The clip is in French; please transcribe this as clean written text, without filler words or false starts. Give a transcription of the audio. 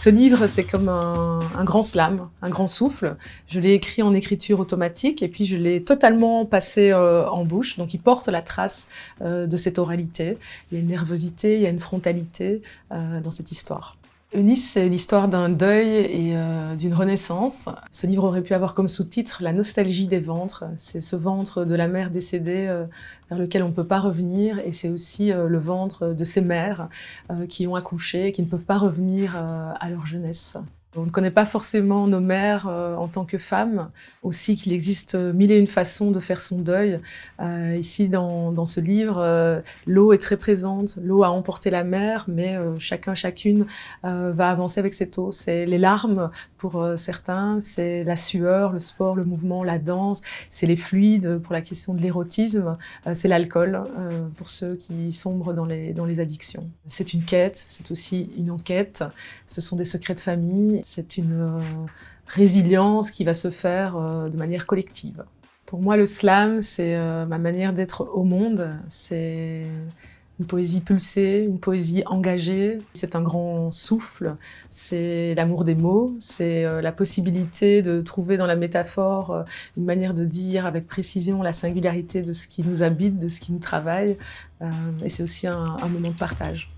Ce livre, c'est comme un grand slam, un grand souffle. Je l'ai écrit en écriture automatique et puis je l'ai totalement passé en bouche. Donc il porte la trace de cette oralité. Il y a une nervosité, il y a une frontalité dans cette histoire. Eunice, c'est l'histoire d'un deuil et d'une renaissance. Ce livre aurait pu avoir comme sous-titre « La nostalgie des ventres ». C'est ce ventre de la mère décédée vers lequel on ne peut pas revenir, et c'est aussi le ventre de ces mères qui ont accouché et qui ne peuvent pas revenir à leur jeunesse. On ne connaît pas forcément nos mères en tant que femmes, aussi qu'il existe mille et une façons de faire son deuil. Ici, dans ce livre, l'eau est très présente, l'eau a emporté la mer, mais chacune va avancer avec cette eau. C'est les larmes pour certains, c'est la sueur, le sport, le mouvement, la danse, c'est les fluides pour la question de l'érotisme, c'est l'alcool pour ceux qui sombrent dans les addictions. C'est une quête, c'est aussi une enquête, ce sont des secrets de famille. C'est une résilience qui va se faire de manière collective. Pour moi, le slam, c'est ma manière d'être au monde. C'est une poésie pulsée, une poésie engagée. C'est un grand souffle, c'est l'amour des mots, c'est la possibilité de trouver dans la métaphore une manière de dire avec précision la singularité de ce qui nous habite, de ce qui nous travaille. Et c'est aussi un moment de partage.